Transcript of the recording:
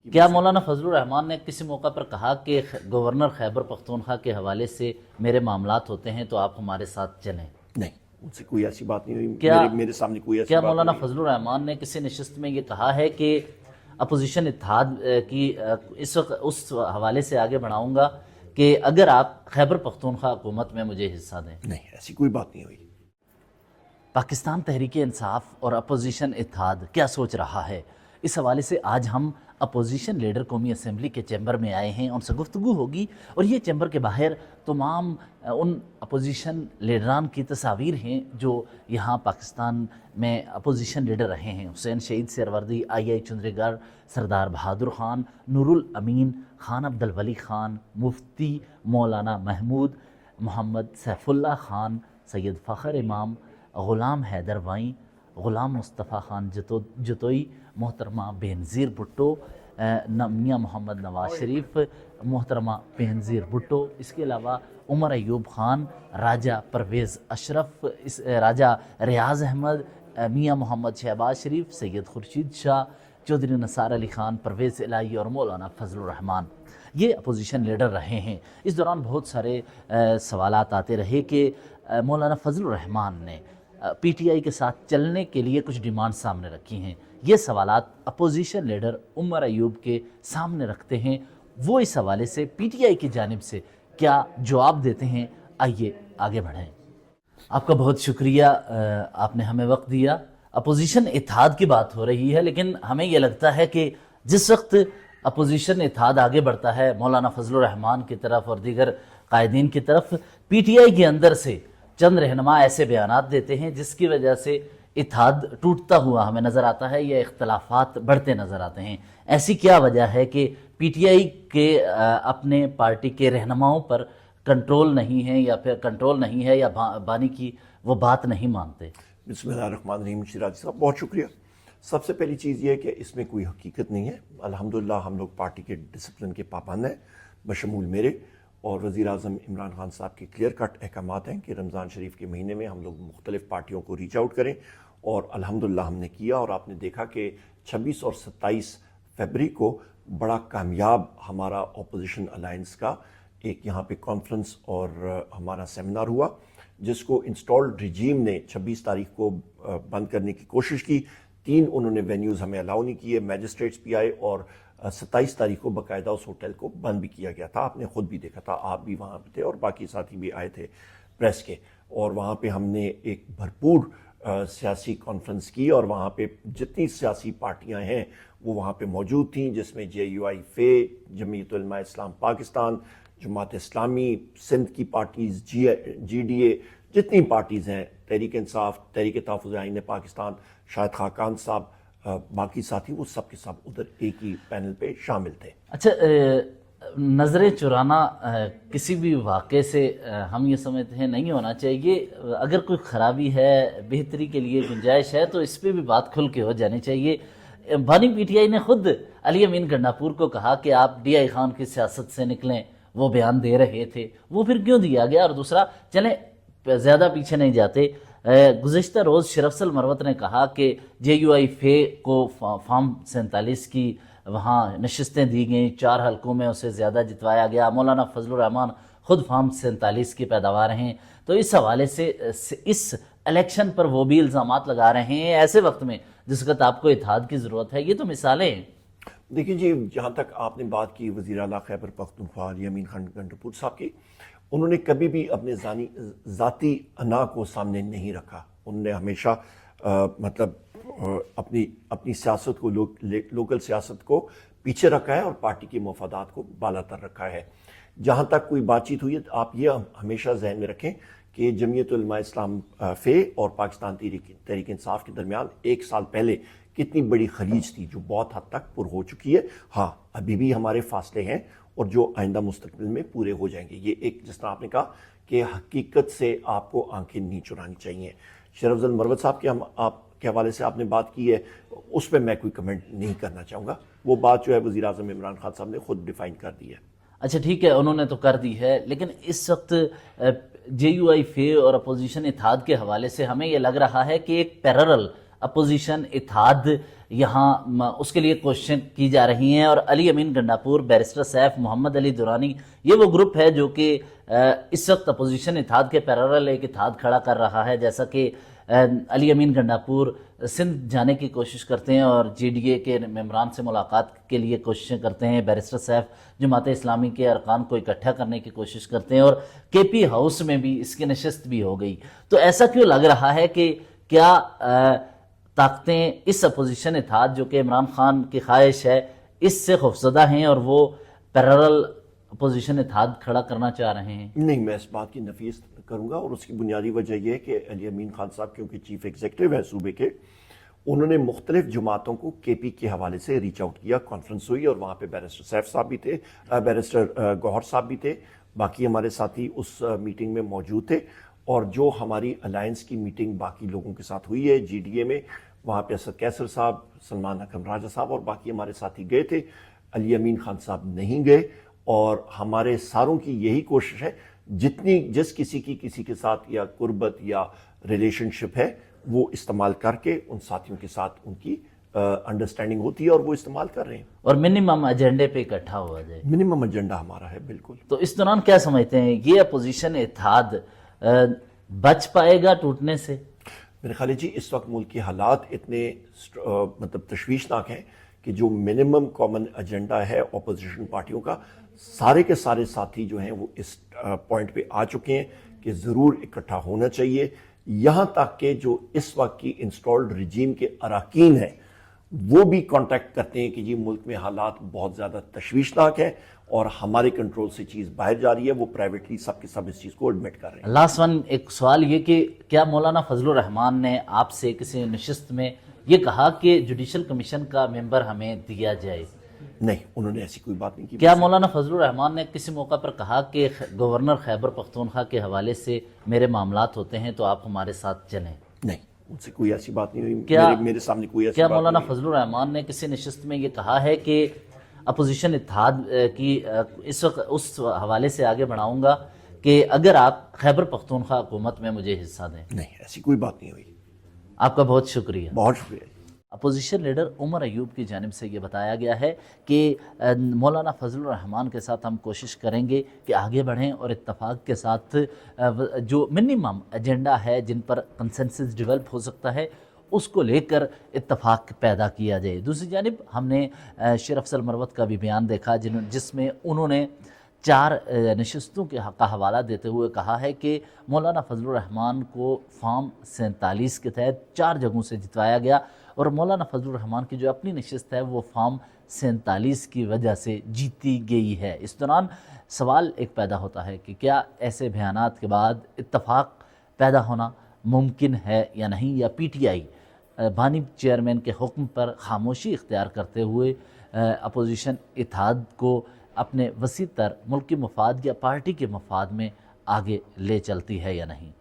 کی کیا مولانا فضل الرحمان نے کسی موقع پر کہا کہ گورنر خیبر پختونخوا کے حوالے سے میرے معاملات ہوتے ہیں تو آپ ہمارے ساتھ چلیں؟ نہیں، ان سے کوئی ایسی بات نہیں ہوئی، کیا میرے سامنے کوئی ایسی کیا بات مولانا نہیں فضل الرحمان نے کسی نشست میں یہ کہا ہے کہ اپوزیشن اتحاد کی اس وقت اس حوالے سے آگے بڑھاؤں گا کہ اگر آپ خیبر پختونخوا حکومت میں مجھے حصہ دیں؟ نہیں، ایسی کوئی بات نہیں ہوئی۔ پاکستان تحریک انصاف اور اپوزیشن اتحاد کیا سوچ رہا ہے، اس حوالے سے آج ہم اپوزیشن لیڈر قومی اسمبلی کے چیمبر میں آئے ہیں، ان سے گفتگو ہوگی اور یہ چیمبر کے باہر تمام ان اپوزیشن لیڈران کی تصاویر ہیں جو یہاں پاکستان میں اپوزیشن لیڈر رہے ہیں۔ حسین شہید سہروردی، آئی چندری گڑھ، سردار بہادر خان، نور الامین، خان عبدالولی خان، مفتی مولانا محمود، محمد سیف اللہ خان، سید فخر امام، غلام حیدر وائیں، غلام مصطفیٰ خان جتوئی، محترمہ بینظیر بھٹو، میاں محمد نواز شریف، محترمہ بینظیر بھٹو، اس کے علاوہ عمر ایوب خان، راجہ پرویز اشرف، راجہ ریاض احمد، میاں محمد شہباز شریف، سید خورشید شاہ، چودھری نثار علی خان، پرویز الہی اور مولانا فضل الرحمان، یہ اپوزیشن لیڈر رہے ہیں۔ اس دوران بہت سارے سوالات آتے رہے کہ مولانا فضل الرحمان نے پی ٹی آئی کے ساتھ چلنے کے لیے کچھ ڈیمانڈ سامنے رکھی ہیں۔ یہ سوالات اپوزیشن لیڈر عمر ایوب کے سامنے رکھتے ہیں، وہ اس حوالے سے پی ٹی آئی کی جانب سے کیا جواب دیتے ہیں، آئیے آگے بڑھیں۔ آپ کا بہت شکریہ، آپ نے ہمیں وقت دیا۔ اپوزیشن اتحاد کی بات ہو رہی ہے، لیکن ہمیں یہ لگتا ہے کہ جس وقت اپوزیشن اتحاد آگے بڑھتا ہے مولانا فضل الرحمان کی طرف اور دیگر قائدین کی طرف، پی ٹی آئی کے اندر سے چند رہنما ایسے بیانات دیتے ہیں جس کی وجہ سے اتحاد ٹوٹتا ہوا ہمیں نظر آتا ہے یا اختلافات بڑھتے نظر آتے ہیں۔ ایسی کیا وجہ ہے کہ پی ٹی آئی کے اپنے پارٹی کے رہنماؤں پر کنٹرول نہیں ہے یا پھر کنٹرول نہیں ہے یا بانی کی وہ بات نہیں مانتے؟ بسم اللہ الرحمن الرحیم۔ شیراز صاحب بہت شکریہ۔ سب سے پہلی چیز یہ ہے کہ اس میں کوئی حقیقت نہیں ہے۔ الحمدللہ ہم لوگ پارٹی کے ڈسپلن کے پابند ہیں، بشمول میرے اور وزیر اعظم عمران خان صاحب کے کلیئر کٹ احکامات ہیں کہ رمضان شریف کے مہینے میں ہم لوگ مختلف پارٹیوں کو ریچ آؤٹ کریں، اور الحمدللہ ہم نے کیا، اور آپ نے دیکھا کہ 26 اور 27 فیبری کو بڑا کامیاب ہمارا اپوزیشن الائنس کا ایک یہاں پہ کانفرنس اور ہمارا سیمینار ہوا، جس کو انسٹالڈ رجیم نے 26 تاریخ کو بند کرنے کی کوشش کی۔ 3 انہوں نے وینیوز ہمیں الاؤ نہیں کیے، میجسٹریٹس بھی آئے، اور 27 تاریخ کو باقاعدہ اس ہوٹل کو بند بھی کیا گیا تھا۔ آپ نے خود بھی دیکھا تھا، آپ بھی وہاں پہ تھے اور باقی ساتھی بھی آئے تھے پریس کے، اور وہاں پہ ہم نے ایک بھرپور سیاسی کانفرنس کی، اور وہاں پہ جتنی سیاسی پارٹیاں ہیں وہ وہاں پہ موجود تھیں، جس میں جے یو آئی فے، جمعیت علماء اسلام پاکستان، جماعت اسلامی، سندھ کی پارٹیز، جی ڈی اے، جتنی پارٹیز ہیں، تحریک انصاف، تحریک تحفظ آئین پاکستان، شاہد خاقان صاحب، باقی ساتھی، وہ سب کے سب ادھر ایک ہی پینل پہ شامل تھے۔ اچھا، نظریں چرانا کسی بھی واقعے سے ہم یہ سمجھتے ہیں نہیں ہونا چاہیے۔ اگر کوئی خرابی ہے، بہتری کے لیے گنجائش ہے تو اس پہ بھی بات کھل کے ہو جانی چاہیے۔ بانی پی ٹی آئی نے خود علی امین گنڈاپور کو کہا کہ آپ ڈی آئی خان کی سیاست سے نکلیں، وہ بیان دے رہے تھے، وہ پھر کیوں دیا گیا؟ اور دوسرا، چلیں زیادہ پیچھے نہیں جاتے، گزشتہ روز شرفسل مروت نے کہا کہ جے یو آئی فے کو فارم 47 کی وہاں نشستیں دی گئیں، 4 حلقوں میں اسے زیادہ جتوایا گیا۔ مولانا فضل الرحمان خود فارم 47 کی پیداوار ہیں، تو اس حوالے سے اس الیکشن پر وہ بھی الزامات لگا رہے ہیں ایسے وقت میں جس وقت آپ کو اتحاد کی ضرورت ہے۔ یہ تو مثالیں ہیں۔ دیکھیں جی، جہاں تک آپ نے بات کی وزیر اعلیٰ خیبر پختونخوا علی امین خان گنڈاپور صاحب کی، انہوں نے کبھی بھی اپنے ذاتی انا کو سامنے نہیں رکھا۔ انہوں نے ہمیشہ اپنی سیاست کو، لوکل سیاست کو پیچھے رکھا ہے اور پارٹی کے مفادات کو بالا تر رکھا ہے۔ جہاں تک کوئی بات چیت ہوئی ہے، آپ یہ ہمیشہ ذہن میں رکھیں کہ جمعیت علماء اسلام فے اور پاکستان تحریک انصاف کے درمیان 1 سال پہلے کتنی بڑی خلیج تھی جو بہت حد تک پر ہو چکی ہے۔ ہاں، ابھی بھی ہمارے فاصلے ہیں اور جو آئندہ مستقبل میں پورے ہو جائیں گے۔ یہ ایک، جس طرح آپ نے کہا کہ حقیقت سے آپ کو آنکھیں نہیں چرانی چاہیے۔ شرفسل مروت صاحب کے آپ کے حوالے سے آپ نے بات کی ہے، اس پہ میں کوئی کمنٹ نہیں کرنا چاہوں گا۔ وہ بات جو ہے وزیر اعظم عمران خان صاحب نے خود ڈیفائن کر دی ہے۔ اچھا ٹھیک ہے، انہوں نے تو کر دی ہے، لیکن اس وقت جے یو آئی فے اور اپوزیشن اتحاد کے حوالے سے ہمیں یہ لگ رہا ہے کہ ایک پیررل اپوزیشن اتحاد یہاں اس کے لیے کوششیں کی جا رہی ہیں، اور علی امین گنڈاپور، بیرسٹر سیف، محمد علی دورانی، یہ وہ گروپ ہے جو کہ اس وقت اپوزیشن اتحاد کے پیرالل ایک اتحاد کھڑا کر رہا ہے. جیسا کہ علی امین گنڈاپور سندھ جانے کی کوشش کرتے ہیں اور جی ڈی اے کے ممبران سے ملاقات کے لیے کوششیں کرتے ہیں، بیرسٹر سیف جماعت اسلامی کے ارکان کو اکٹھا کرنے کی کوشش کرتے ہیں، اور کے پی ہاؤس میں بھی اس کی نشست بھی ہو گئی. تو ایسا کیوں لگ رہا ہے کہ کیا طاقتیں اس اپوزیشن اتحاد جو کہ عمران خان کی خواہش ہے اس سے خوفزدہ ہیں اور وہ پیرالل اپوزیشن اتحاد کھڑا کرنا چاہ رہے ہیں؟ نہیں، میں اس بات کی نفی کروں گا، اور اس کی بنیادی وجہ یہ ہے کہ علی امین خان صاحب کیونکہ چیف ایگزیکٹو ہیں صوبے کے، انہوں نے مختلف جماعتوں کو کے پی کے حوالے سے ریچ آؤٹ کیا. کانفرنس ہوئی اور وہاں پہ بیرسٹر سیف صاحب بھی تھے، بیرسٹر گوہر صاحب بھی تھے، باقی ہمارے ساتھی اس میٹنگ میں موجود تھے. اور جو ہماری الائنس کی میٹنگ باقی لوگوں کے ساتھ ہوئی ہے جی ڈی اے میں، وہاں پہ اسد کیسر صاحب، سلمان اکرم راجہ صاحب اور باقی ہمارے ساتھی گئے تھے. علی امین خان صاحب نہیں گئے، اور ہمارے ساروں کی یہی کوشش ہے جس کسی کے ساتھ یا قربت یا ریلیشن شپ ہے وہ استعمال کر کے ان ساتھیوں کے ساتھ ان کی انڈرسٹینڈنگ ہوتی ہے اور وہ استعمال کر رہے ہیں. اور منیمم ایجنڈے پہ اکٹھا ہوا جائے. منیمم ایجنڈا ہمارا ہے بالکل. تو اس دوران کیا سمجھتے ہیں یہ اپوزیشن اتحاد بچ پائے گا ٹوٹنے سے؟ میرے خیال ہے جی اس وقت ملک کے حالات اتنے مطلب تشویشناک ہیں کہ جو منیمم کامن ایجنڈا ہے اپوزیشن پارٹیوں کا، سارے کے سارے ساتھی جو ہیں وہ اس پوائنٹ پہ آ چکے ہیں کہ ضرور اکٹھا ہونا چاہیے. یہاں تک کہ جو اس وقت کی انسٹالڈ رجیم کے اراکین ہیں وہ بھی کانٹیکٹ کرتے ہیں کہ جی ملک میں حالات بہت زیادہ تشویشناک ہیں اور ہمارے کنٹرول سے چیز باہر جا رہی ہے. وہ پرائیویٹلی سب کے سب اس چیز کو ایڈمٹ کر رہے ہیں. لاسٹ ون ایک سوال یہ کہ کیا مولانا فضل الرحمان نے آپ سے کسی نشست میں یہ کہا کہ جوڈیشل کمیشن کا ممبر ہمیں دیا جائے؟ نہیں، انہوں نے ایسی کوئی بات نہیں کی. کیا مولانا فضل الرحمان نے کسی موقع پر کہا کہ گورنر خیبر پختونخوا کے حوالے سے میرے معاملات ہوتے ہیں تو آپ ہمارے ساتھ چلیں؟ نہیں، ان سے کوئی ایسی بات نہیں ہوئی. میرے سامنے کوئی ایسی کیا بات مولانا نہیں. فضل الرحمان نے کسی نشست میں یہ کہا ہے کہ اپوزیشن اتحاد کی اس وقت اس حوالے سے آگے بڑھاؤں گا کہ اگر آپ خیبر پختونخوا حکومت میں مجھے حصہ دیں؟ نہیں، ایسی کوئی بات نہیں ہوئی. آپ کا بہت شکریہ. بہت شکریہ. اپوزیشن لیڈر عمر ایوب کی جانب سے یہ بتایا گیا ہے کہ مولانا فضل الرحمان کے ساتھ ہم کوشش کریں گے کہ آگے بڑھیں اور اتفاق کے ساتھ جو منیمم ایجنڈا ہے جن پر کنسنسس ڈیولپ ہو سکتا ہے اس کو لے کر اتفاق پیدا کیا جائے. دوسری جانب ہم نے شیر افضل مروت کا بھی بیان دیکھا جس میں انہوں نے 4 نشستوں کا حوالہ دیتے ہوئے کہا ہے کہ مولانا فضل الرحمان کو فارم 47 کے تحت 4 جگہوں سے جتوایا گیا، اور مولانا فضل الرحمان کی جو اپنی نشست ہے وہ فارم 47 کی وجہ سے جیتی گئی ہے. اس دوران سوال ایک پیدا ہوتا ہے کہ کیا ایسے بیانات کے بعد اتفاق پیدا ہونا ممکن ہے یا نہیں، یا پی ٹی آئی بانی چیئرمین کے حکم پر خاموشی اختیار کرتے ہوئے اپوزیشن اتحاد کو اپنے وسیع تر ملکی مفاد یا پارٹی کے مفاد میں آگے لے چلتی ہے یا نہیں.